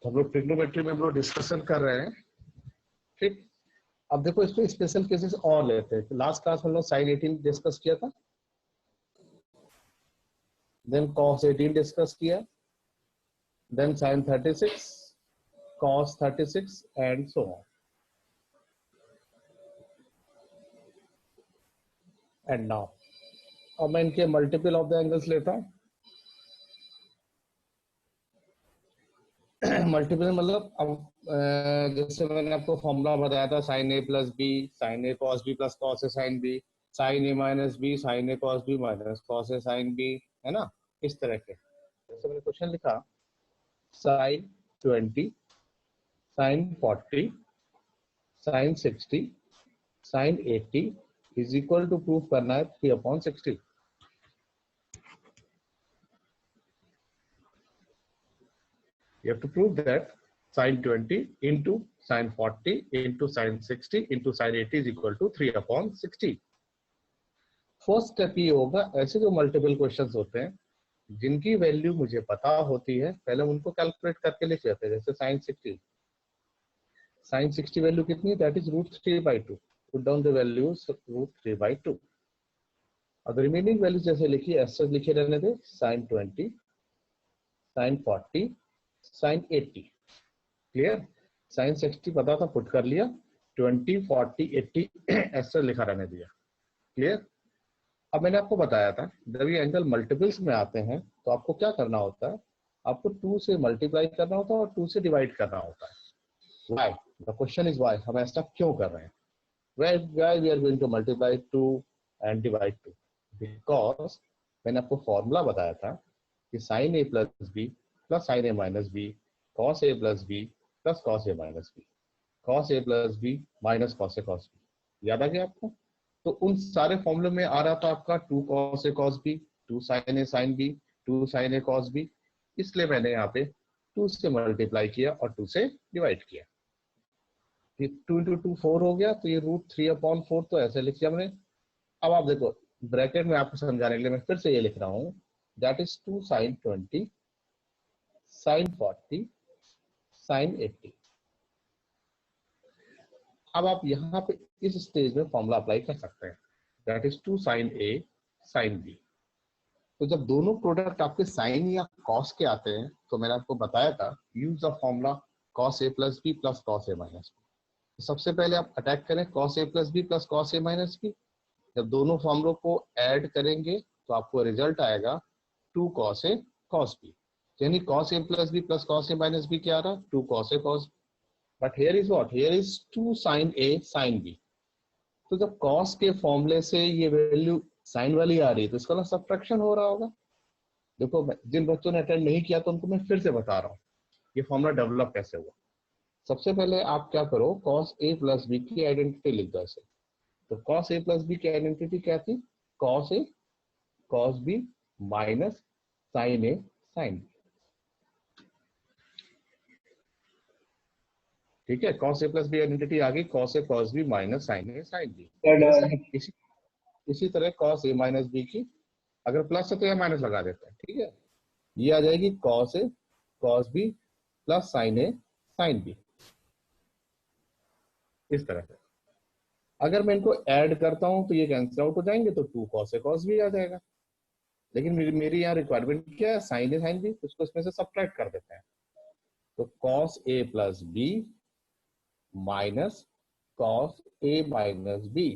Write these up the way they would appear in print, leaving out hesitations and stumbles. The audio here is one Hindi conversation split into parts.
हम लोग ट्रिग्नोमेट्री में हम लोग डिस्कशन कर रहे हैं। ठीक, अब देखो इसमें स्पेशल केसेस और लेते हैं। लास्ट क्लास में हम लोग साइन 18 डिस्कस किया था, देन कॉस 18 डिस्कस किया, then sign 36, cos 36 and so on. And now अब मैं इनके मल्टीपल ऑफ द एंगल्स लेता हूँ। मल्टीपल मतलब अब जैसे मैंने आपको फॉर्मूला बताया था, sine A plus B sine A cos B plus cos A sine B, sine A minus B sine A cos B minus cos A sine B, है ना। इस तरह के जैसे मैंने क्वेश्चन लिखा, sine 20 sine 40 sine 60 sine 80 is equal to proof करना है 3/60। You have to prove that sin 20 into sin 40 into sin 60 into sin 80 is equal to 3/60। First step ये होगा, ऐसे जो मल्टीपल क्वेश्चंस होते हैं जिनकी वैल्यू मुझे पता होती है, पहले उनको कैलकुलेट करके लिख लेते हैं। जैसे sin 60 वैल्यू कितनी है, that is √3/2। Put down the values √3/2। अब रिमेनिंग वैल्यू जैसे लिखी ऐसे लिखे रहने दे, sin 20 sin 40 sin 80। Clear, sin 60 पता था, पुट कर लिया, 20 40 80 ऐसे लिखा रहने दिया। क्लियर। अब मैंने आपको बताया था जब ये एंगल मल्टीपल्स में आते हैं तो आपको क्या करना होता है, आपको 2 से मल्टीप्लाई करना होता है और 2 से डिवाइड करना होता है। Why, the question is why, हम ऐसा क्यों कर रहे हैं। Why we are going to multiply 2 and divide 2, because मैंने आपको फॉर्मूला बताया था कि sine A plus B plus sine A minus B cos a plus b plus cos a minus b, cos a plus b minus cos a cos b, याद आ गया आपको। तो उन सारे फॉर्मूले में आ रहा था आपका 2 cos a cos b, 2 sin a sin b, 2 sin a cos b, इसलिए मैंने यहाँ पे 2 से मल्टीप्लाई किया और 2 से डिवाइड किया। 2 into 2 4 हो गया, तो ये √3/4 तो ऐसे लिख दिया मैंने। अब आप देखो ब्रैकेट में आपको समझाने के लिए मैं फिर से ये लिख रहा हूँ, that is 2 sin 20 sin 40 sin 80। अब आप यहाँ पे इस स्टेज में फॉर्मूला अप्लाई कर सकते हैं, that is 2 sin a sin b। तो जब दोनों प्रोडक्ट आपके साइन या कॉस के आते हैं तो मैंने आपको बताया था use the formula cos a plus b plus cos a minus b। तो सबसे पहले आप अटैक करें cos a plus b plus cos a minus b। जब दोनों फॉर्मूलों को ऐड करेंगे तो आपको रिजल्ट आएगा 2 cos a cos b, यानी cos a plus b plus cos a minus b क्या आ रहा, 2 cos a cos b। But here is what? Here is 2 sin A sin B। तो जब cos के फॉर्मूले से ये वैल्यू साइन वाली आ रही है तो इसका ना सब्ट्रैक्शन हो रहा होगा। देखो जिन बच्चों ने अटेंड नहीं किया तो उनको मैं फिर से बता रहा हूँ ये फॉर्मूला डेवलप कैसे हुआ। सबसे पहले आप क्या करो, cos A प्लस बी की आइडेंटिटी लिख दो ऐसे। तो cos A प्लस बी की आइडेंटिटी क्या थी, cos A cos B minus sin A sin B। ठीक है, cos A plus B identity आ गई, cos A cos B minus sin A sin B। इसी तरह cos A माइनस बी की अगर प्लस है तो यह माइनस लगा देते हैं। ठीक है, ये आ जाएगी cos A cos B plus sin A sin B। इस तरह से अगर मैं इनको ऐड करता हूं तो ये कैंसिल आउट हो जाएंगे, तो 2 cos A cos B आ जाएगा। लेकिन मेरी यहाँ रिक्वायरमेंट क्या है, sin A sin B, उसको इसमें से सब्ट्रैक्ट कर देते हैं। तो cos A plus B minus cos A minus B।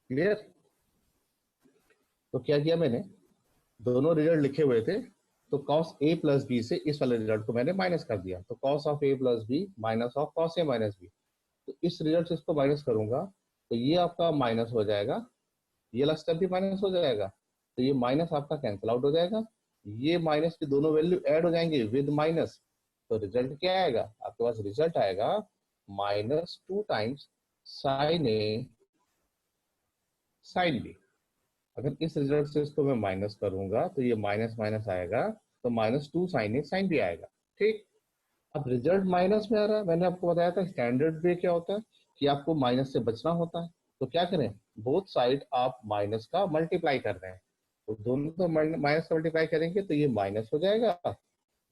Clear. तो क्या किया मैंने, दोनों रिजल्ट लिखे हुए थे तो cos A प्लस बी से इस वाले रिजल्ट को मैंने माइनस कर दिया। तो cos of A plus B minus of cos A minus B. तो इस रिजल्ट से इसको माइनस करूंगा तो ये आपका माइनस हो जाएगा, ये लास्ट स्टेप भी माइनस हो जाएगा, तो ये माइनस आपका कैंसिल आउट हो जाएगा, ये माइनस की दोनों वैल्यू ऐड हो जाएंगे विद माइनस। तो रिजल्ट क्या आएगा आपके पास, रिजल्ट आएगा -2 times sign A sine B. अगर इस रिजल्ट से इसको मैं माइनस करूंगा तो ये माइनस माइनस आएगा, तो -2 साइन ए साइन बी आएगा। ठीक, अब रिजल्ट माइनस में आ रहा है, मैंने आपको बताया था स्टैंडर्ड वे क्या होता है कि आपको माइनस से बचना होता है। तो क्या करें, बोथ साइड आप माइनस का मल्टीप्लाई कर रहे हैं, तो दोनों तो माइनस का मल्टीप्लाई करेंगे तो ये माइनस हो जाएगा,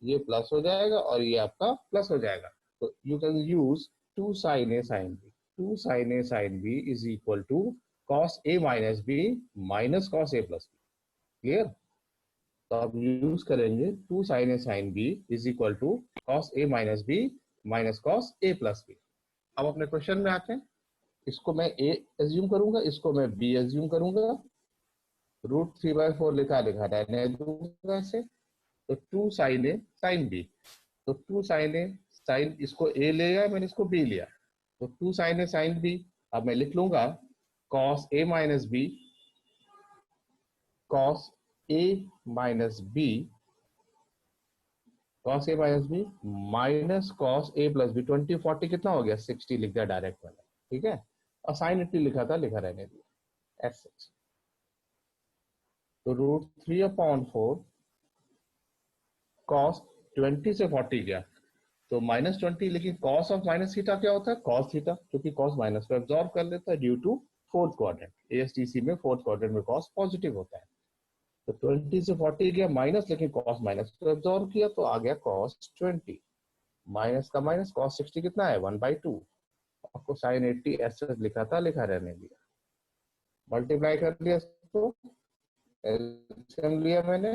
ये प्लस हो जाएगा और ये आपका प्लस हो जाएगा। तो you can use two sine A sine B, two sine A sine B is equal to cos A minus B minus cos A plus B. Clear? तो आप यूज करेंगे two sine A sine B is equal to cos A minus B minus cos A plus B. अब अपने क्वेश्चन में आते हैं, इसको मैं ए एज्यूम करूंगा, इसको मैं बी एज्यूम करूंगा, √3/4 लिखा लिखा रहने दूंगा ऐसे। तो two sine A sine B, तो टू साइन ए साइन, इसको ए ले गया मैंने, इसको बी लिया, तो two sine A sine B. अब मैं लिख लूंगा cos A minus B, cos A minus B, cos A minus B minus cos A plus B. 20 40 कितना हो गया, 60 लिख दिया डायरेक्ट मैंने, ठीक है। और साइन 80 लिखा था, लिखा रहने दिया ऐसे। तो √3/4 कॉस 20 से 40 गया तो -20, लेकिन कॉस ऑफ माइनस थीटा क्या होता है, कॉस थीटा, क्योंकि कॉस माइनस को एब्जॉर्ब कर लेता है ड्यू टू फोर्थ क्वाड्रेंट। एएसटीसी में फोर्थ क्वाड्रेंट में कॉस पॉजिटिव होता है। तो 20 से 40 गया माइनस, लेकिन कॉस माइनस को एब्जॉर्ब किया तो आ गया कॉस 20, माइनस का माइनस, कॉस 60 कितना है 1/2। आपको साइन 80 ऐसे लिखा था, लिखा रहने दिया, मल्टीप्लाई कर दिया इसको, एलसीएम लिया मैंने,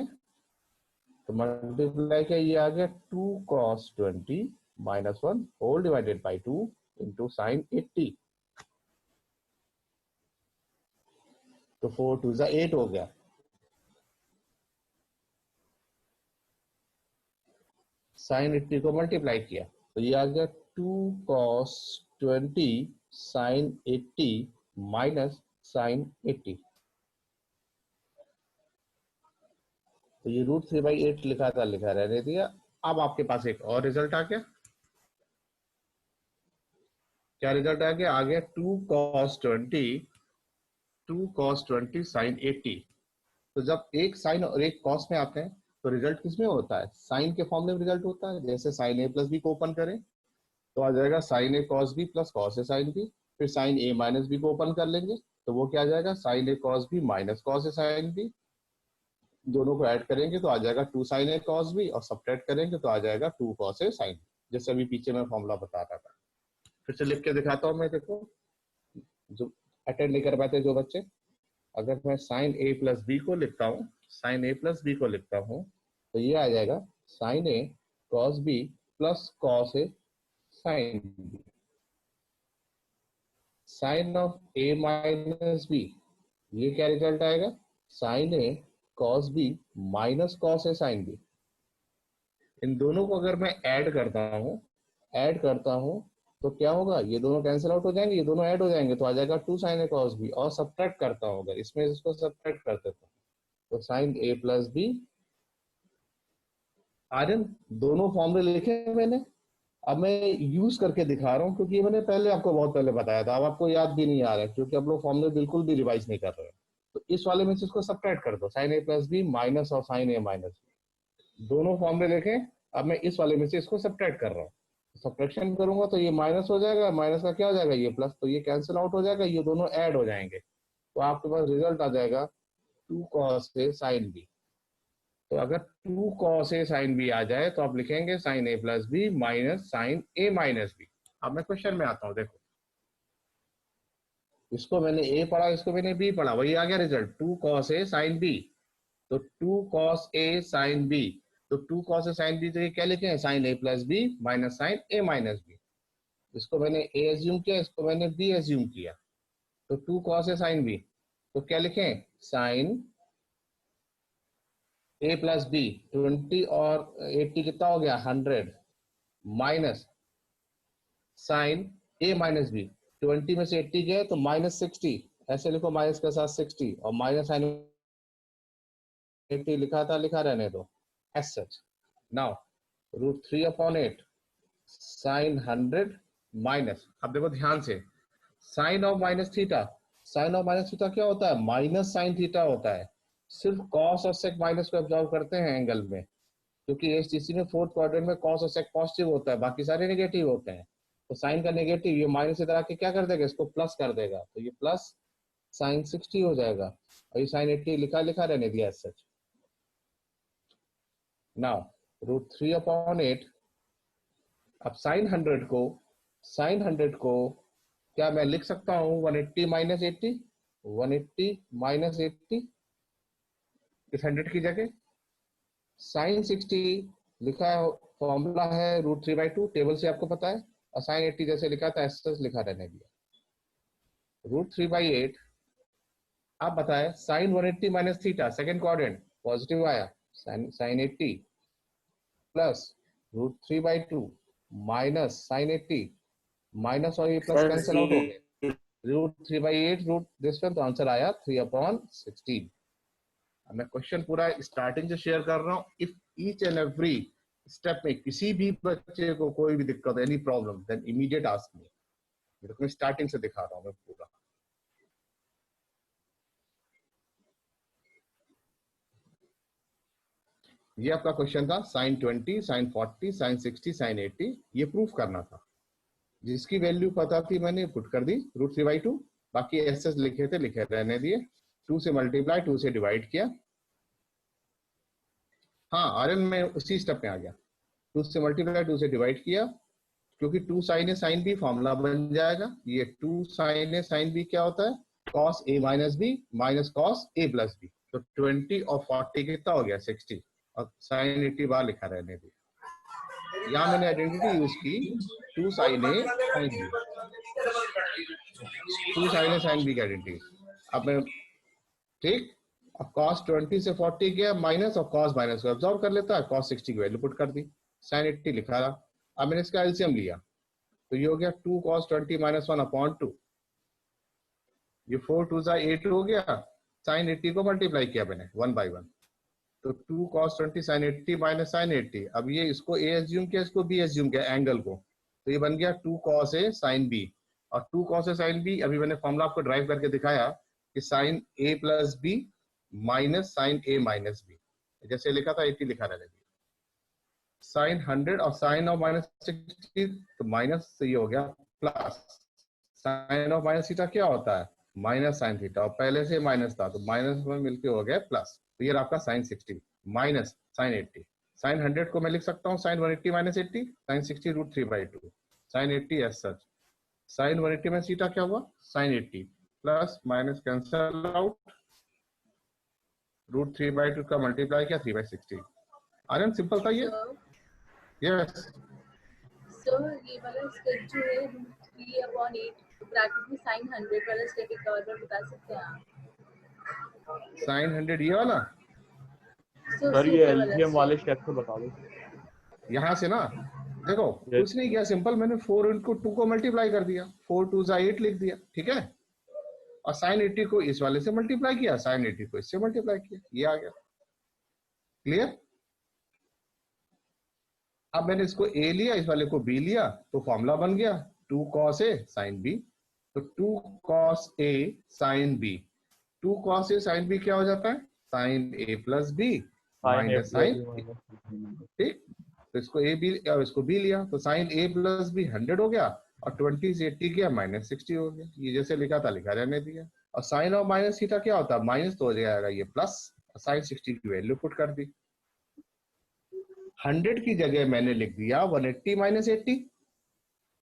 तो मल्टीप्लाई किया, ये आ गया 2 cos 20 -1 whole divided by 2 into sine 80। तो 4 2 8 हो गया। साइन 80 को मल्टीप्लाई किया तो ये आ गया 2 cos 20 साइन 80 माइनस साइन 80। तो ये √3/8 लिखा था, लिखा रहने दिया। अब आपके पास एक और रिजल्ट आ गया। क्या रिजल्ट आ गया 2 cos 20 साइन 80। तो जब एक साइन और एक कॉस में आते हैं तो रिजल्ट किसमें होता है, साइन के फॉर्म में रिजल्ट होता है। जैसे साइन ए प्लस बी को ओपन करें तो आ जाएगा sine A cos B plus cos A sine B. फिर साइन ए माइनस बी को ओपन कर लेंगे तो वो क्या आ जाएगा, sine A cos B minus cos A sine B. दोनों को ऐड करेंगे तो आ जाएगा 2 sin a cos b, और सब्ट्रैक्ट करेंगे तो आ जाएगा 2 cos a sin b, जैसे अभी पीछे मैं फॉर्मूला बता रहा था। फिर से लिख के दिखाता हूँ मैं, देखो जो अटेंड नहीं कर पाते जो बच्चे, अगर मैं साइन ए प्लस बी को लिखता हूँ, साइन ए प्लस बी को लिखता हूँ तो ये आ जाएगा sine A cos B plus cos A sine B. Sine of A minus B, ये क्या रिजल्ट आएगा, sine A cos B minus cos A sine B. इन दोनों को अगर मैं ऐड करता हूँ तो क्या होगा, ये दोनों कैंसिल आउट हो जाएंगे, ये दोनों ऐड हो जाएंगे तो आ जाएगा 2 sin a cos b। और सब्ट्रैक्ट करता हूँ, अगर इसमें इसको सब्ट्रैक्ट कर देता हूँ तो sign A plus B. Aryan, दोनों फॉर्मूले लिखे मैंने, अब मैं यूज करके दिखा रहा हूँ, क्योंकि मैंने पहले आपको बहुत पहले बताया था, अब आपको याद भी नहीं आ रहा है क्योंकि अब लोग फॉर्मूले बिल्कुल भी रिवाइज नहीं कर रहे हैं। तो इस वाले में से इसको सब्ट्रैक्ट कर दो, sign A plus B minus और साइन ए माइनस बी, दोनों फॉर्मूले देखें। अब मैं इस वाले में से इसको सब्ट्रैक्ट कर रहा हूँ, सब्ट्रैक्शन करूंगा तो ये माइनस हो जाएगा, माइनस का क्या हो जाएगा ये प्लस, तो ये कैंसिल आउट हो जाएगा, ये दोनों ऐड हो जाएंगे तो आपके पास रिजल्ट आ जाएगा 2 cos a sin b। तो अगर 2 cos a sin b आ जाए तो आप लिखेंगे sign A plus B minus sine A minus B. अब मैं क्वेश्चन में आता हूँ, देखो इसको मैंने ए पढ़ा, इसको मैंने बी पढ़ा, वही आ गया result 2 cos a sin b। तो 2 cos a sin b, तो 2 cos a sin b, तो ये क्या लिखे हैं, sign A plus B minus sine A minus B. इसको मैंने ए एज्यूम किया, इसको मैंने बी एज्यूम किया। तो 2 cos a sin b, तो क्या लिखें, साइन ए प्लस बी 20 और 80 कितना हो गया 100, minus sine A minus B, 20 में से 80 गए तो -60, ऐसे लिखो माइनस के साथ 60, और माइनस साइन 80 लिखा था, लिखा रहने दो as such. Now √3/8 sine 100 minus, अब देखो ध्यान से, sine of minus theta, sine of minus theta क्या होता है, माइनस साइन थीटा होता है। सिर्फ कॉस और सेक माइनस को ऑब्जर्व करते हैं एंगल में, क्योंकि एसटीसी में फोर्थ क्वाड्रेंट में कॉस और सेक पॉजिटिव होता है, बाकी सारे नेगेटिव होते हैं। तो साइन का नेगेटिव, ये माइनस इधर आके क्या कर देगा, इसको प्लस कर देगा, तो ये प्लस साइन 60 हो जाएगा, और ये साइन 80 लिखा लिखा रहने दिया एज सच। नाउ √3/8, अब साइन 100 को क्या मैं लिख सकता हूँ 180 माइनस 80, 180 माइनस 80 इस 100 की जगह, साइन 60 लिखा है, फॉर्मूला है √3/2, टेबल से आपको पता है, और साइन 80 जैसे लिखा था ऐसे लिखा रहने दिया। √3/8, आप बताएं sine 180 minus theta second quadrant positive आया, sine 80 plus √3/2 minus sine 80 minus, और ये प्लस सर कैंसिल आउट हो गए, √3/8 रूट दिस वन, तो आंसर आया 3/16। मैं क्वेश्चन पूरा स्टार्टिंग से शेयर कर रहा हूँ। If each and every step में किसी भी बच्चे को कोई भी दिक्कत, any problem, then immediate ask me. मैं स्टार्टिंग से दिखा रहा हूँ मैं पूरा। ये आपका क्वेश्चन था, साइन 20, साइन 40, साइन 60, साइन 80, ये प्रूफ करना था। जिसकी वैल्यू पता थी मैंने पुट कर दी √3/2, बाकी एस लिखे थे लिखे रहने दिए, 2 से मल्टीप्लाई 2 से डिवाइड किया। हाँ आर्यन में उसी स्टेप में आ गया, 2 से मल्टीप्लाई 2 से डिवाइड किया, क्योंकि 2 sign A sine B formula बन जाएगा। ये 2 साइन ए साइन बी क्या होता है, cos A minus B minus cos A plus B. तो 20 और 40 कितना हो गया 60, और साइन 80 बार लिखा रहने दिया। यहाँ मैंने आइडेंटिटी यूज की 2 sign A sine B, 2 sign A sine B की आइडेंटिटी। अब मैं ठीक, अब cos 20 से 40 गया माइनस, और cos माइनस को ऑब्जॉर्व कर लेता है, cos 60 की वैल्यू पुट कर दी, sin 80 लिखा रहा। अब मैंने इसका एलसीएम लिया, तो ये हो गया 2 cos 20 माइनस 1/2, ये 4 2 8 हो गया, sin 80 को मल्टीप्लाई किया मैंने 1 by 1, तो 2 cos 20 sin 80 माइनस sin 80। अब ये इसको a एज्यूम किया, इसको b एज्यूम किया एंगल को, तो ये बन गया 2 cos a sin b, और 2 cos a sin b अभी मैंने फॉर्मूला आपको ड्राइव करके दिखाया कि sin a plus b minus sine A minus B, जैसे लिखा था 80 लिखा रहने दिया। साइन 100 और साइन ऑफ माइनस 60, तो माइनस से ये हो गया plus, sine of minus theta क्या होता है, माइनस साइन थीटा, और पहले से माइनस था तो माइनस में मिलके हो गया प्लस, तो ये आपका साइन 60 माइनस साइन 80। साइन 100 को मैं लिख सकता हूँ sine 180 minus 80, sine 60 √3/2, sine 80 as such, sine 180 minus theta क्या हुआ sine 80, plus minus cancel out, √3/2 का मल्टीप्लाई किया 3/60। आर्यन सिंपल था ये। यस सर ये वाला स्टेप जो है √3/8 ब्रैकेट में साइन 100 वाला स्टेप एक और बार बता सकते हैं आप? साइन 100 ये वाला, सर ये एलसीएम वाले स्टेप से बता दो। यहाँ से ना देखो कुछ नहीं किया, सिंपल मैंने 4 into 2 को मल्टीप्लाई कर दिया, 4 2 8 लिख दिया, ठीक है, और साइन 80 को इस वाले से मल्टीप्लाई किया, साइन 80 को इससे मल्टीप्लाई किया, ये आ गया। क्लियर? अब मैंने इसको a लिया, इस वाले को b लिया, तो फॉर्मूला बन गया 2 cos a sin b, तो 2 cos a sin b, 2 cos a sin b क्या हो जाता है sin a plus b minus sine, ठीक, तो इसको a b और इसको b लिया, तो sin a प्लस b 100 हो गया, और 20 से 80 गया माइनस 60 हो गया, ये जैसे लिखा था लिखा रहने दिया। और साइन और माइनस थीटा क्या होता है, माइनस तो हो जाएगा ये प्लस, और साइन 60 की वैल्यू पुट कर दी। 100 की जगह मैंने लिख दिया 180 माइनस 80,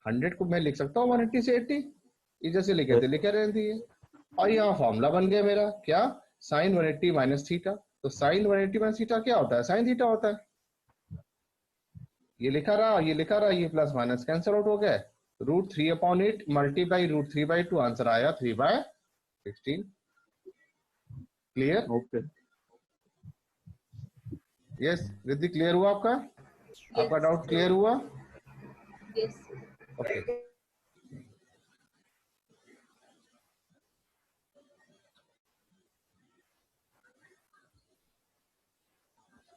100 को मैं लिख सकता हूँ 180 से 80, ये जैसे लिखे थे लिखे रहने दिए, और यहाँ फॉर्मूला बन गया मेरा क्या, साइन 180 माइनस थीटा, तो साइन 180 माइनस थीटा क्या होता है साइन थीटा होता है, ये लिखा रहा ये लिखा रहा, ये प्लस माइनस कैंसिल आउट हो गया, √3/8 मल्टीप्लाई √3/2, आंसर आया 3/16। Clear? Okay yes Riddhi, clear हुआ आपका? आपका डाउट क्लियर हुआ? यस ओके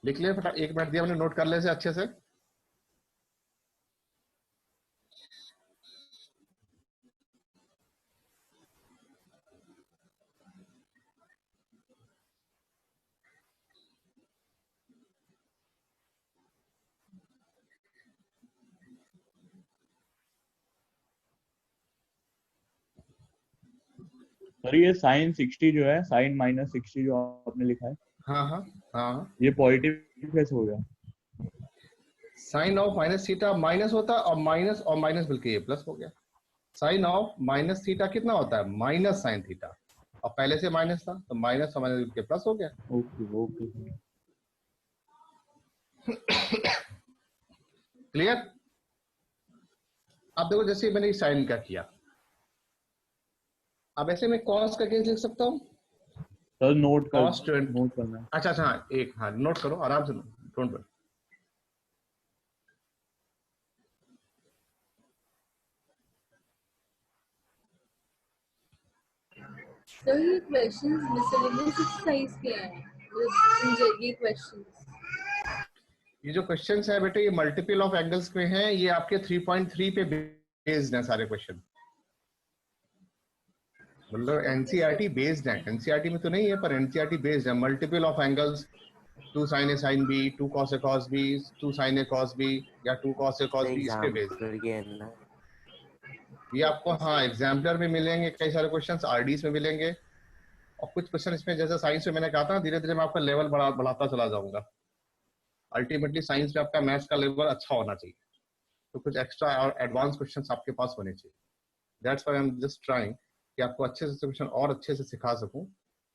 लिख ले फटा, 1 मिनट दिया मैंने, नोट कर ले से अच्छे से। सर ये साइन 60 जो है, साइन माइनस 60 जो आपने लिखा है, हाँ हाँ हाँ, ये पॉजिटिव कैसे हो गया? Sine of minus theta minus होता है और माइनस मिलके ये प्लस हो गया। साइन ऑफ माइनस थीटा कितना होता है? माइनस साइन थीटा, और पहले से माइनस था तो माइनस और माइनस मिलके प्लस हो गया। Okay okay clear? अब देखो जैसे मैंने साइन का किया, अब ऐसे में कॉस का केस लिख सकता हूँ। सर नोट Cos 20 करना है। अच्छा हाँ, एक हाँ नोट करो आराम से, डोंट वरी। सर ये क्वेश्चंस मिसलेनियस एक्सरसाइज के हैं, मतलब ये क्वेश्चंस। ये जो क्वेश्चंस है बेटे, ये मल्टीपल ऑफ एंगल्स पे हैं, ये आपके 3.3 पे बेस्ड हैं सारे क्वेश्चन। मतलब एनसीईआरटी बेस्ड है, एनसीईआरटी में तो नहीं है पर एनसीईआरटी बेस्ड है। Multiple of angles, 2 sin a sin b, 2 cos a cos b, 2 sin a cos b या 2 cos a cos b, इस पे बेस्ड है ये आपको। हाँ एग्जाम्पलर में मिलेंगे कई सारे क्वेश्चंस, आरडीज में मिलेंगे, और कुछ क्वेश्चन इसमें जैसे साइंस में मैंने कहा था धीरे धीरे मैं आपका लेवल बढ़ाता चला जाऊंगा। अल्टीमेटली साइंस में आपका मैथ्स का लेवल अच्छा होना चाहिए, तो कुछ एक्स्ट्रा और एडवांस क्वेश्चंस आपके पास होने चाहिए। That's why I am just trying कि आपको अच्छे से क्वेश्चन और अच्छे से सिखा सकूं,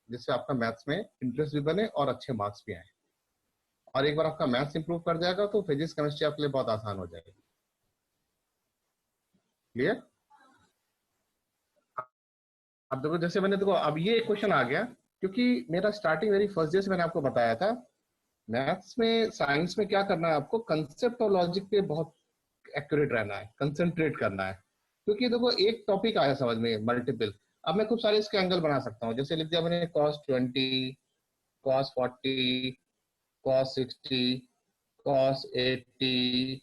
जिससे आपका मैथ्स में इंटरेस्ट भी बने और अच्छे मार्क्स भी आए। और एक बार आपका मैथ्स इंप्रूव कर जाएगा तो फिजिक्स केमिस्ट्री आपके लिए बहुत आसान हो जाएगी। क्लियर? अब देखो जैसे मैंने देखो अब ये क्वेश्चन आ गया, क्योंकि मेरा स्टार्टिंग वेरी फर्स्ट डे से मैंने आपको बताया था मैथ्स में, साइंस में क्या करना है आपको, कंसेप्ट और लॉजिक पे बहुत एक्यूरेट रहना है, कंसंट्रेट करना है। क्योंकि देखो एक टॉपिक आया समझ में मल्टीपल, अब मैं खूब सारे इसके एंगल बना सकता हूँ। जैसे लिख दिया मैंने cos 20, cos 40, cos 60, cos 80,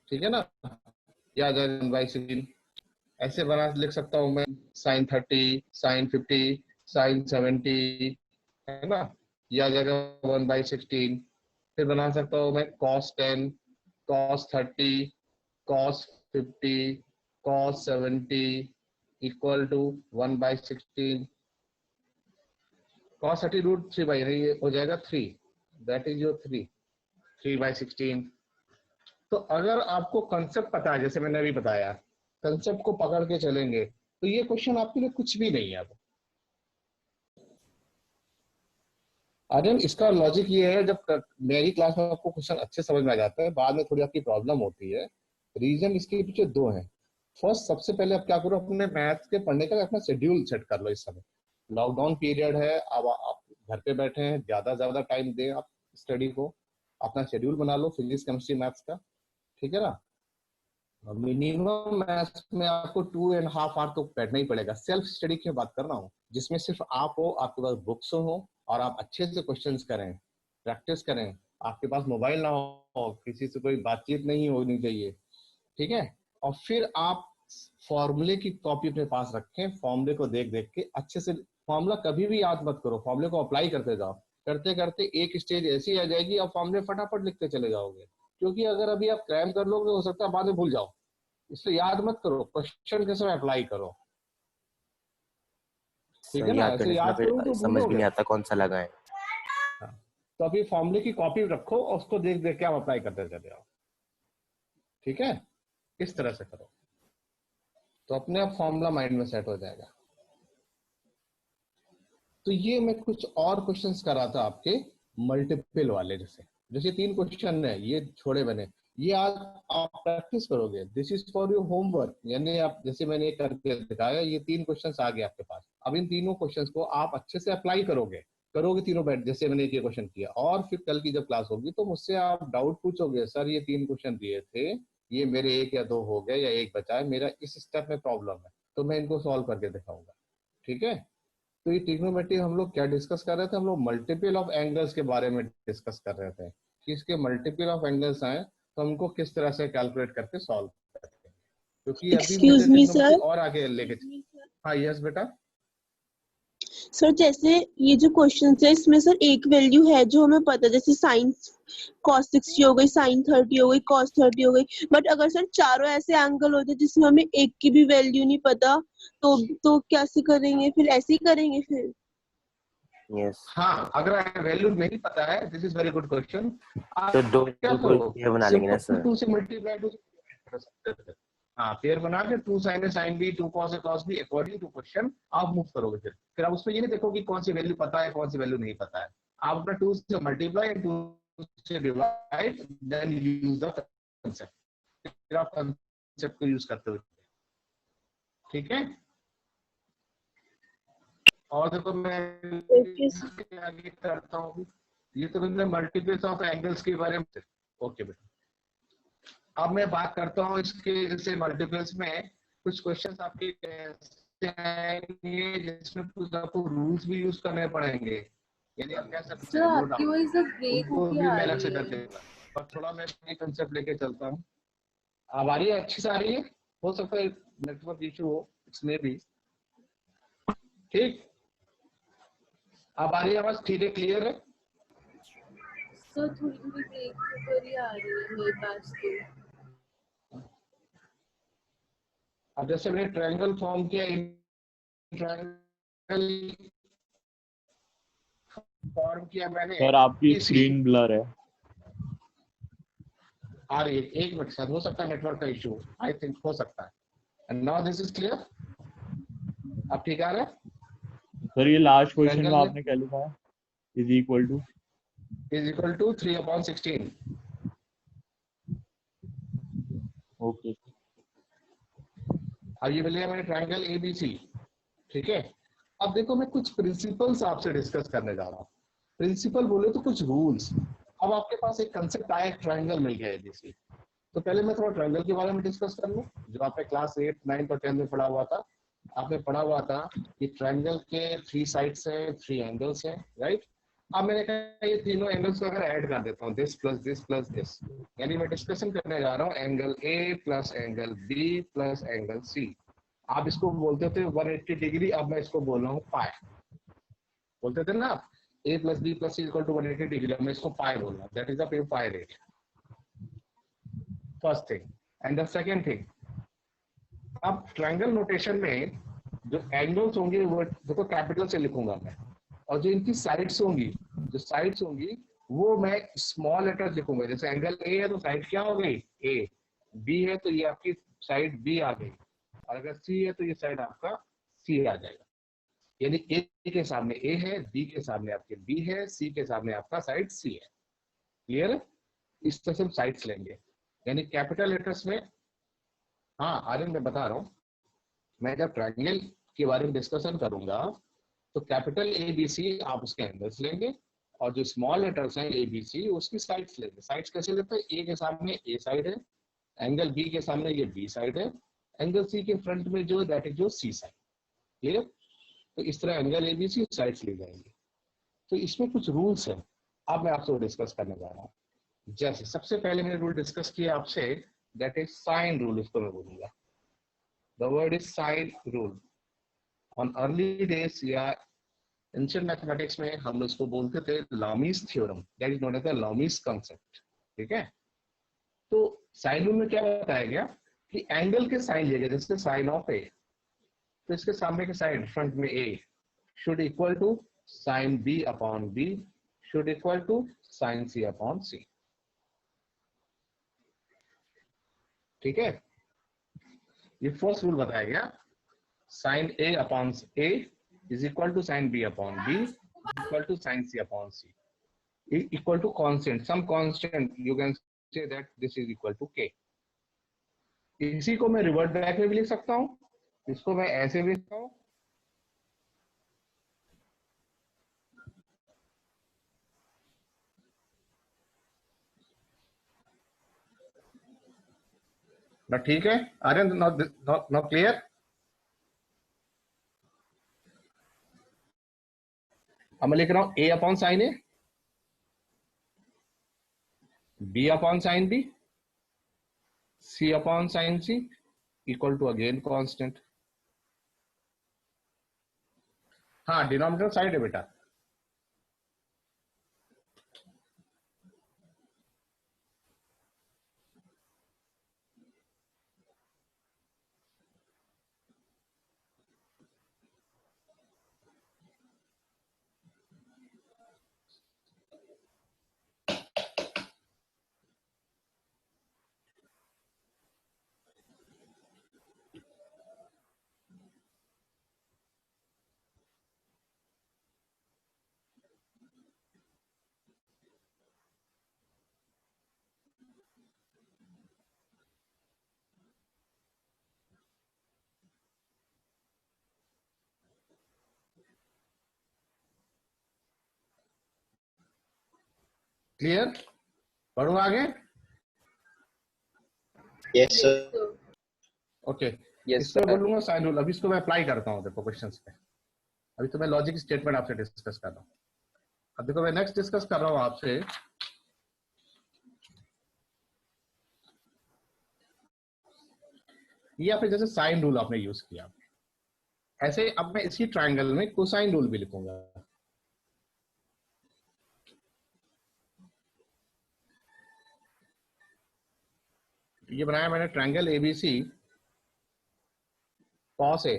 ठीक है ना, या 1/16 ऐसे बना लिख सकता हूँ मैं। sin 30, sin 50, sin 70, है ना, या जगह 1/16। फिर बना सकता हूँ मैं cos 10, cos 30, cos 50, cos 70 equal to 1/16। cos 30 √3 ये हो जाएगा 3, दैट इज योर 3/16। तो अगर आपको कंसेप्ट पता है, जैसे मैंने अभी बताया, कंसेप्ट को पकड़ के चलेंगे तो ये क्वेश्चन आपके लिए कुछ भी नहीं है। अब आर्यन इसका लॉजिक ये है, जब मेरी क्लास में आपको क्वेश्चन अच्छे समझ में आ जाता है, बाद में थोड़ी आपकी प्रॉब्लम होती है। रीजन इसके पीछे दो हैं। फर्स्ट, सबसे पहले आप क्या करो, अपने मैथ्स के पढ़ने का अपना शेड्यूल सेट कर लो। इस समय लॉकडाउन पीरियड है, अब आप घर पे बैठे हैं, ज्यादा ज्यादा टाइम दें आप स्टडी को, अपना शेड्यूल बना लो फिजिक्स केमिस्ट्री मैथ्स का, ठीक है ना। मिनिमम मैथ्स में आपको 2.5 आवर तो बैठना ही पड़ेगा। सेल्फ स्टडी की बात कर रहा हूँ, जिसमें सिर्फ आप हो, आपके पास बुक्स हो और आप अच्छे से क्वेश्चंस करें, प्रैक्टिस करें, आपके पास मोबाइल ना हो, किसी से कोई बातचीत नहीं होनी चाहिए, ठीक है। और फिर आप फॉर्मूले की कॉपी अपने पास रखें, फॉर्मूले को देख देख के अच्छे से, फॉर्मूला कभी भी याद मत करो, फॉर्मूले को अप्लाई करते जाओ, करते करते एक स्टेज ऐसी आ जाएगी और फॉर्मूले फटाफट लिखते चले जाओगे। क्योंकि अगर अभी आप क्रैम कर लोगे, हो सकता है बाद में भूल जाओ, इसलिए याद मत करो, क्वेश्चन के समय अप्लाई करो, ठीक है ना। ऐसे याद करो तो समझ भी नहीं आता कौन सा लगाएं। तो अभी फॉर्मूले की कॉपी रखो और उसको देख देख के आप अप्लाई करते चले जाओ, ठीक है। इस तरह से करो तो अपने आप फॉर्मूला माइंड में सेट हो जाएगा। तो ये मैं कुछ और क्वेश्चंस कर रहा था आपके मल्टीपल वाले, जैसे 3 क्वेश्चन है ये छोड़े मैंने, ये आज आप प्रैक्टिस करोगे, this is for your homework. यानी आप, जैसे मैंने करके दिखाया, ये 3 क्वेश्चंस आ गए आपके पास। अब इन तीनों क्वेश्चंस को आप अच्छे से अप्लाई करोगे तीनों बैठ, जैसे मैंने ये क्वेश्चन किया। और फिर कल की जब क्लास होगी तो मुझसे आप डाउट पूछोगे, सर ये 3 क्वेश्चन दिए थे, ये मेरे 1 या 2 हो गए या 1 बचा है, मेरा इस स्टेप में प्रॉब्लम है, तो मैं इनको सॉल्व करके दिखाऊंगा, ठीक है। तो ये ट्रिग्नोमेट्री हम लोग क्या डिस्कस कर रहे थे, हम लोग मल्टीपल ऑफ एंगल्स के बारे में डिस्कस कर रहे थे कि इसके मल्टीपल ऑफ एंगल्स आए तो हमको किस तरह से कैलकुलेट करके सॉल्व करते हैं। क्योंकि अभी मुझे ट्रिग्नोमेट्री और आगे लेके, हाँ यस बेटा। सर जैसे ये जो क्वेश्चन है इसमें सर एक वैल्यू है जो हमें पता है, जैसे साइन cos 60 हो गई, साइन 30 हो गई, cos 30 हो गई, बट अगर सर चारों ऐसे एंगल होते जिसमें हमें एक की भी वैल्यू नहीं पता तो कैसे करेंगे फिर? ऐसे ही करेंगे फिर? यस हाँ, अगर वैल्यू नहीं पता है, this is very good question, आप तो दो क्या को करो, पेयर बना लेंगे ना सिंपल सर। 2 से मल्टीप्लाई कर सकते हैं। हाँ, पेयर बना के 2 sin है sin b, 2 cos है cos b, according to question आप मूव करोगे। फिर आप उसमें ये नहीं देखोगे कौन सी वैल्यू पता है कौन सी वैल्यू नहीं पता है। आप अपना 2 से मल्टीप्लाई, 2 से divide, then use the concept, फिर आप कांसेप्ट को यूज करते हो। ठीक है, और देखो मैं आगे करता हूँ। ये तो मैंने मल्टीपल्स ऑफ एंगल्स के बारे में। ओके बेटा, अब मैं बात करता हूँ इसके जैसे मल्टीपल्स में कुछ क्वेश्चंस आपके ऐसे आएंगे जिसमें कुछ आपको रूल्स भी यूज करने पड़ेंगे। यदि आप कह सकते सर हैं आपकी वॉइस ब्रेक उनको होके भी आ मैं अलग से रही कर है। देगा, पर थोड़ा मैं कंसेप्ट लेके चलता हूँ। अब आ रही है, अच्छी से आ रही है, हो सकता है नेटवर्क इशू हो इसमें भी। ठीक, अब आ रही है आवाज, ठीक है, क्लियर है? सर थोड़ी थोड़ी ब्रेक होकर ही आ रही है मेरे पास तो। अब जैसे मैंने ट्रायंगल फॉर्म किया, ट्रायंगल फॉर्म किया मैंने। सर आपकी इसी स्क्रीन ब्लर है। आ रही है, एक मिनट, शायद हो सकता है नेटवर्क का इशू, आई थिंक हो सकता है। And now this is clear, अब ठीक आ रहा है? सर ये लास्ट क्वेश्चन में ट्रायंगल आपने क्या लिखा है? Is equal to 3/16। ओके। अब ये लिया मैंने ट्रायंगल एबीसी। ठीक है, अब देखो मैं कुछ प्रिंसिपल्स आपसे डिस्कस करने जा रहा हूँ। प्रिंसिपल बोले तो कुछ रूल्स। अब आपके पास एक कंसेप्ट आया, ट्रायंगल मिल गया एबीसी, तो पहले मैं थोड़ा ट्रायंगल के बारे में डिस्कस कर लूं, जो आपने क्लास 8, 9 और 10 में पढ़ा हुआ था। आपने पढ़ा हुआ था कि ट्रायंगल के 3 साइड्स हैं, 3 एंगल्स हैं, राइट? अब मैंने कहा ये तीनों एंगल्स को अगर ऐड कर देता हूँ, this plus this plus this, यानी मैं डिस्कशन करने जा रहा हूँ angle A plus angle B plus angle C. आप इसको बोलते थे 180 डिग्री, अब मैं इसको बोल रहा हूँ पाई। बोलते थे ना आप a plus B plus C equal to 180 degree, अब मैं इसको पाई बोल रहा हूँ, that is the pi rate. First thing. And the second thing, अब ट्रायंगल नोटेशन में जो एंगल्स होंगे वो देखो कैपिटल से लिखूंगा मैं, और जो इनकी साइड्स होंगी, जो साइड्स होंगी वो मैं स्मॉल लेटर लिखूंगा। जैसे एंगल ए है तो साइड क्या हो गई? ए। बी है तो ये आपकी साइड बी आ गई, और अगर सी है तो ये साइड आपका सी आ जाएगा। यानी ए के सामने ए है, बी के सामने आपके बी है, सी के सामने आपका साइड सी है। क्लियर है? इस तरह से हम साइड्स लेंगे, यानी कैपिटल लेटर्स में। हाँ आर्यन, मैं बता रहा हूँ, मैं जब ट्रायंगल के बारे में डिस्कशन करूंगा तो कैपिटल ए बी सी आप उसके एंगल्स लेंगे, और जो स्मॉल लेटर्स हैं ए बी सी उसकी साइड्स लेंगे। साइड्स कैसे लेते हैं? ए के सामने ए साइड है, एंगल बी के सामने ये बी साइड है, एंगल सी के फ्रंट में जो दैट इज जो सी साइड। क्लियर? तो इस तरह angle A B C sides ली जाएंगी। तो इसमें कुछ रूल्स हैं, अब मैं आपसे डिस्कस करने जा रहा हूँ। जैसे सबसे पहले मैंने रूल डिस्कस किया आपसे, दैट इज साइन रूल, इसको मैं बोलूंगा। The word is sine rule. On early days या एंशिएंट मैथमेटिक्स में हम इसको बोलते थे Lamy's theorem, that is known as the Lamy's concept. ठीक है, तो साइन रूल में क्या बताया गया कि एंगल के साइन लिए गए, जैसे साइन ऑफ ए, तो इसके सामने के साइड फ्रंट में A should equal to sine B upon B should equal to sine C upon C. ठीक है, ये फर्स्ट रूल बताया गया। Sine A upon A is equal to sine B upon B equal to sine C upon C, equal to constant, some constant, you can say that this is equal to K. इसी को मैं रिवर्ट बैक में भी लिख सकता हूं, इसको मैं ऐसे भी लिखता हूं, ना? ठीक है आर्यन, नॉट क्लियर? अब मैं लिख रहा हूं A upon sine A, B upon sine B, C upon sine C, equal to again constant. हाँ डिनोमिनेटर साइड है बेटा। क्लियर? बढ़ो आगे। Yes sir. तो ओके यस इसको मैं सर। बोलूंगा साइन रूल। अभी इसको मैं अप्लाई करता हूँ देखो क्वेश्चंस पे। अभी तो मैं लॉजिक स्टेटमेंट आपसे डिस्कस कर रहा हूँ। अब देखो मैं नेक्स्ट डिस्कस कर रहा हूँ आपसे ये आपने जैसे साइन रूल आपने यूज किया, ऐसे अब मैं इसी ट्रायंगल में कोसाइन रूल भी लिखूंगा। ये बनाया मैंने ट्रायंगल एबीसी कॉस ए।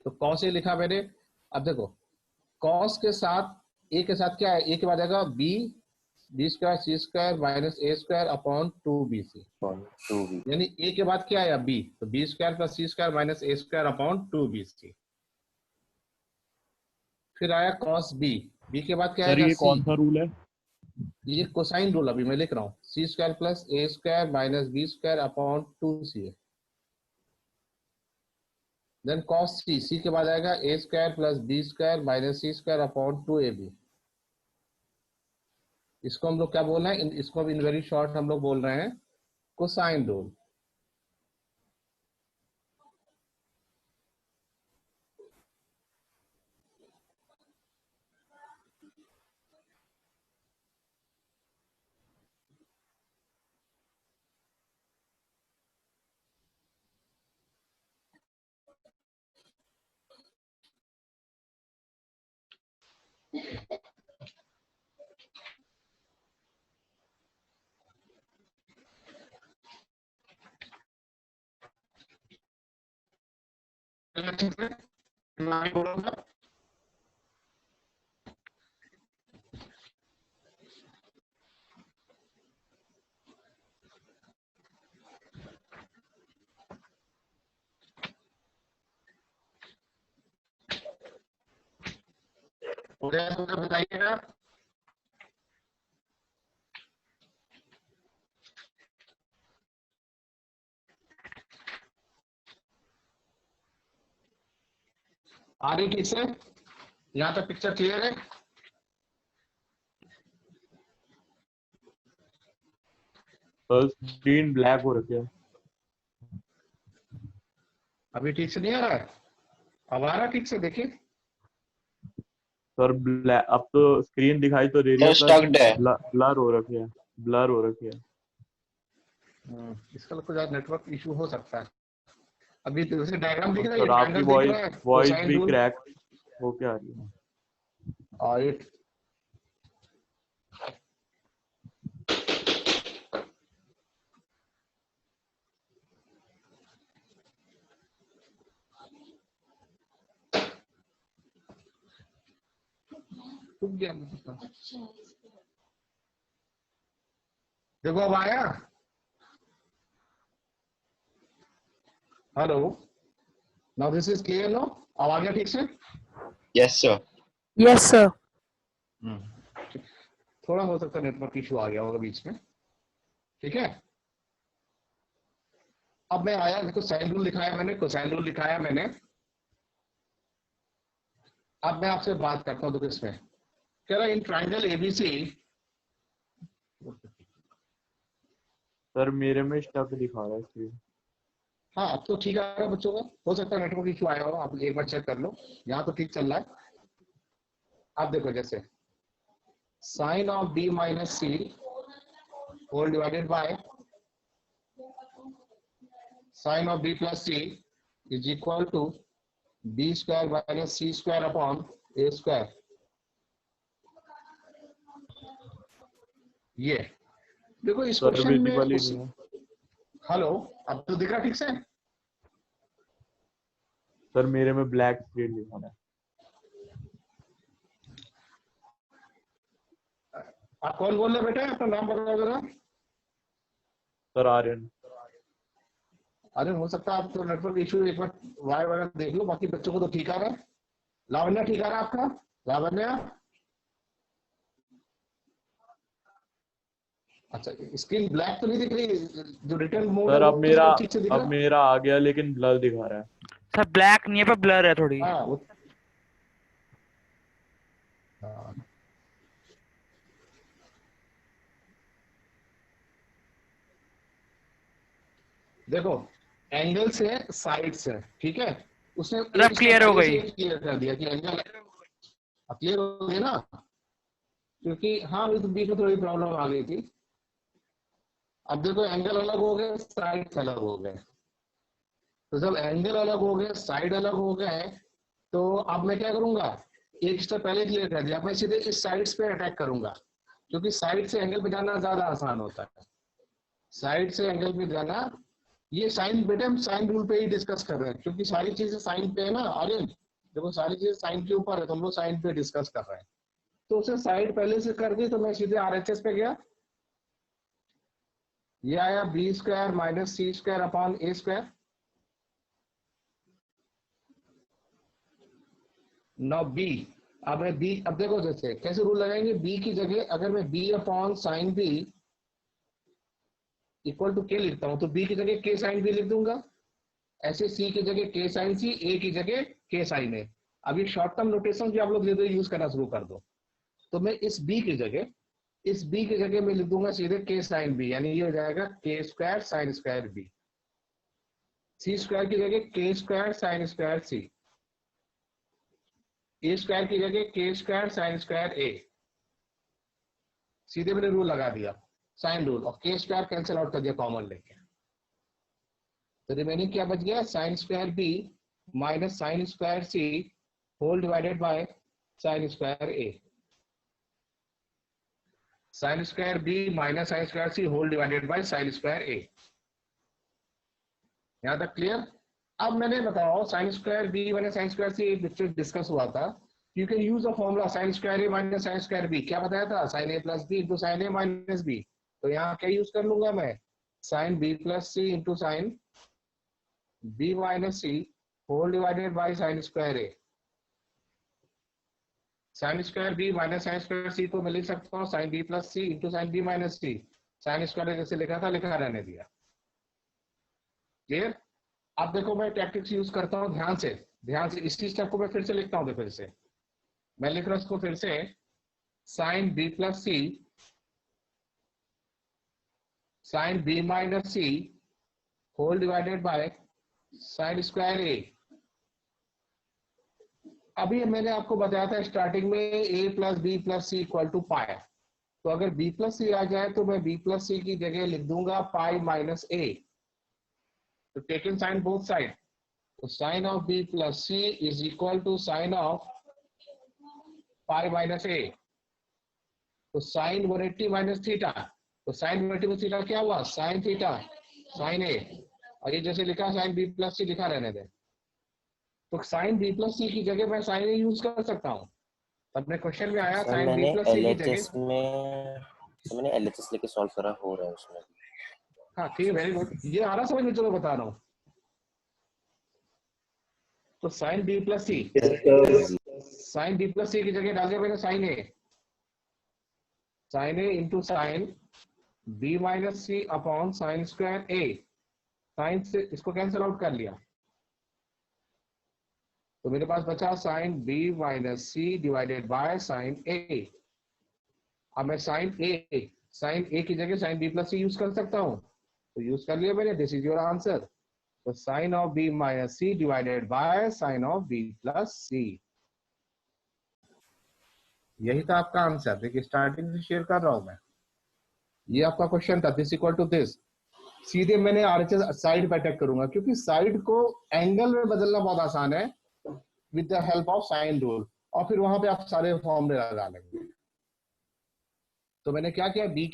तो कॉस ए लिखा मैंने। अब देखो कॉस के साथ ए के साथ क्या है, ए के बाद आएगा बी बी स्क्वायर सी स्क्वायर माइनस ए स्क्वायर अपॉन 2bc। 2b। यानी ए के बाद क्या आया बी, तो बी स्क्वायर प्लस सी स्क्वायर माइनस ए स्क्वायर अपॉन 2bc। फिर आया कॉस बी, बी के बाद क्या सर आएगा ये सी। कौन सा रूल है? ये कोसाइन रूल अभी मैं लिख रहा हूँ, C square plus A square minus B square upon 2c। Then cos C, C के बाद आएगा A square plus B square minus C square upon 2ab। इसको हम लोग क्या बोल रहे हैं, इसको इन वेरी शॉर्ट हम लोग बोल रहे हैं कोसाइन रूल। हो गया तो बताइएगा। आ रही ठीक से? यहाँ तक पिक्चर क्लियर है? सर स्क्रीन ब्लैक हो रखी है। अभी ठीक से नहीं आ रहा है? अब आ रहा है ठीक से? देखिए सर ब्लैक, अब तो स्क्रीन दिखाई तो दे रही है सर पर स्टक्ड है। ब्लर हो रखी है, ब्लर हो रखी है। इसका कुछ नेटवर्क इशू हो सकता है। अभी तो जैसे डायग्राम दिख रहा है, ये सर आपकी ट्रायंगल दिख रहा है, वॉइस कोसाइन भी रूल क्रैक होके आ रही है। और ये टूट गया। देखो अब आया। Hello, now this is clear no? अब आ गया ठीक से? Yes sir. Yes sir. थोड़ा हो सकता है नेटवर्क इशू आ गया होगा बीच में। ठीक है, अब मैं आया, देखो साइन रूल लिखाया मैंने, कोसाइन रूल लिखाया मैंने। अब मैं आपसे बात करता हूँ, देखो इसमें कह रहा है इन ट्रायंगल एबीसी। सर मेरे में स्टक दिखा रहा है स्क्रीन। हाँ अब तो ठीक आ रहा है बच्चों का। हो सकता है नेटवर्क इशू आया हो, आप एक बार चेक कर लो। यहाँ तो ठीक चल रहा है। अब देखो जैसे sine of B minus C whole divided by sine of B plus C is equal to B square minus C square upon A square. ये देखो इस सर क्वेश्चन में विजिबल ही नहीं है। हेलो, अब तो दिख रहा ठीक से? सर मेरे में ब्लैक स्क्रीन लिखा है। आप कौन बोल रहे बेटा? अपना नाम बताओ जरा। सर आर्यन। अरे हो सकता है आप तो नेटवर्क इशू, एक बार वायर वगैरह देख लो। बाकी बच्चों को तो ठीक आ रहा है। लावण्या ठीक आ रहा है आपका? लावण्या, अच्छा स्क्रीन ब्लैक तो नहीं दिख रही? जो रिटर्न मोड सर है अब वो मेरा ठीक से दिख रहा है? आ गया लेकिन ब्लर दिखा रहा है। सर ब्लैक नहीं है पर ब्लर है थोड़ी। हाँ हाँ। देखो एंगल से साइड से, ठीक है, उसने अब क्लियर हो गई। क्लियर कर दिया कि एंगल क्लियर हो गया ना, क्योंकि हाँ तो बीच में थोड़ी प्रॉब्लम आ गई थी। अब देखो एंगल अलग हो गए, साइड अलग हो गए। तो जब एंगल अलग हो गए, साइड अलग हो गए, तो अब मैं क्या करूंगा, एक स्टेप पहले क्लियर कर दिया, मैं सीधे इस साइड्स पे अटैक करूंगा, क्योंकि साइड से एंगल पे जाना ज्यादा आसान होता है। साइड से एंगल पे जाना, ये साइन, बेटे हम साइन रूल पे ही डिस्कस कर रहे हैं, क्योंकि सारी चीजें साइन पे है ना आर्यन। देखो सारी चीजें साइन के ऊपर है, तो हम लोग साइन पे डिस्कस कर रहे हैं। तो उसे साइड पहले से कर दी, तो मैं सीधे आरएचएस पे गया। ये आया B square minus C square upon A square. Now B, अब मैं बी, अब देखो जैसे कैसे रूल लगाएंगे, बी की जगह अगर मैं B upon sine B equal to K लिखता हूं, तो बी की जगह के साइन बी लिख दूंगा। ऐसे सी की जगह के साइन सी, ए की जगह के साइन ए। अब ये शॉर्ट टर्म नोटेशन भी आप लोग यूज करना शुरू कर दो। तो मैं इस बी की जगह मैं लिख दूंगा सीधे के साइन बी, यानी ये हो जाएगा के स्क्वायर साइन स्क्वायर बी। सी स्क्वायर की जगह K square sine square C, A square की जगह के स्क्वायर साइन स्क्वायर ए। सीधे मैंने रूल लगा दिया, साइन रूल, और के स्क्वायर कैंसिल आउट कर दिया कॉमन लेके। तो रिमेनिंग क्या बच गया, sine square B minus sine square C whole divided by sine square A. Sine square B minus sine square C whole divided by sine square A. यहां तक क्लियर? अब मैंने बताओ sine square B minus sine square C picture discuss हुआ था, you can use a formula sine square A minus sine square B. क्या बताया था, sine A plus B into sine A minus B. तो यहाँ क्या यूज कर लूंगा मैं, sine B plus C into sine B minus C whole divided by sine square A. Sine square B minus sine square C को मैं लिख सकता हूँ sine B plus C into sine B minus C. Sine square जैसे लिखा था लिखा रहने दिया। क्लियर? अब देखो मैं टैक्टिक्स यूज करता हूँ, ध्यान से इसी स्टेप को मैं फिर से लिखता हूँ। देखो फिर से मैं लिख रहा हूँ इसको फिर से, sine B plus C sine B minus C whole divided by sine square A. अभी मैंने आपको बताया था स्टार्टिंग में A plus B plus C equal to pi. तो अगर बी प्लस सी आ जाए तो मैं बी प्लस सी की जगह लिख दूंगा पाई माइनस ए। तो टेकन साइन बोथ साइड, तो sine of B plus C is equal to sine of pi minus A. तो साइन 180 माइनस थीटा, तो साइन 180 माइनस थीटा क्या हुआ, साइन थीटा साइन ए। और ये जैसे लिखा साइन बी प्लस सी लिखा रहने दे। तो साइन बी प्लस सी की जगह मैं साइन ए यूज कर सकता हूँ। अपने क्वेश्चन में आया साइन बी प्लस सी की जगह, मैंने एलएचएस लेके सॉल्व करा, हो रहा है उसमें। हाँ ठीक है, वेरी गुड, ये आ रहा समझ में, चलो बता रहा हूँ। तो sign B plus C, sine B plus सी की जगह डाल दिया मैंने sign A into sine B minus C upon sine square A. Sign से इसको कैंसिल आउट कर लिया, तो मेरे पास बचा sine B minus C divided by sine A. अब मैं साइन ए की जगह sine B plus C use कर सकता हूं, तो यूज कर लिया मैंने, दिस इज योर आंसर। तो sine of B minus C divided by sine of B plus C, यही था आपका आंसर। देखिए स्टार्टिंग से शेयर कर रहा हूं मैं, ये आपका क्वेश्चन था, दिस इक्वल टू दिस। सीधे मैंने आरएचएस साइड पे अटैक करूंगा, क्योंकि साइड को एंगल में बदलना बहुत आसान है with the help of sine rule, और फिर वहां पे आप सारे फॉर्मूले लगा लेंगे। तो मैंने क्या किया, बी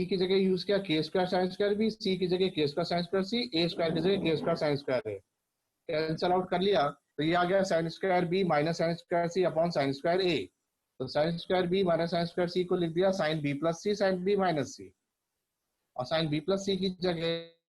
की जगह यूज किया K square sine square B, C की जगह K square sine square C, A square की जगह K square sine square A, cancel out कर लिया तो ये आ गया sine square B minus sine square C upon sine square A. तो sine square B minus sine square C को लिख दिया sine B plus C sine B minus C, और साइन बी प्लस सी की जगह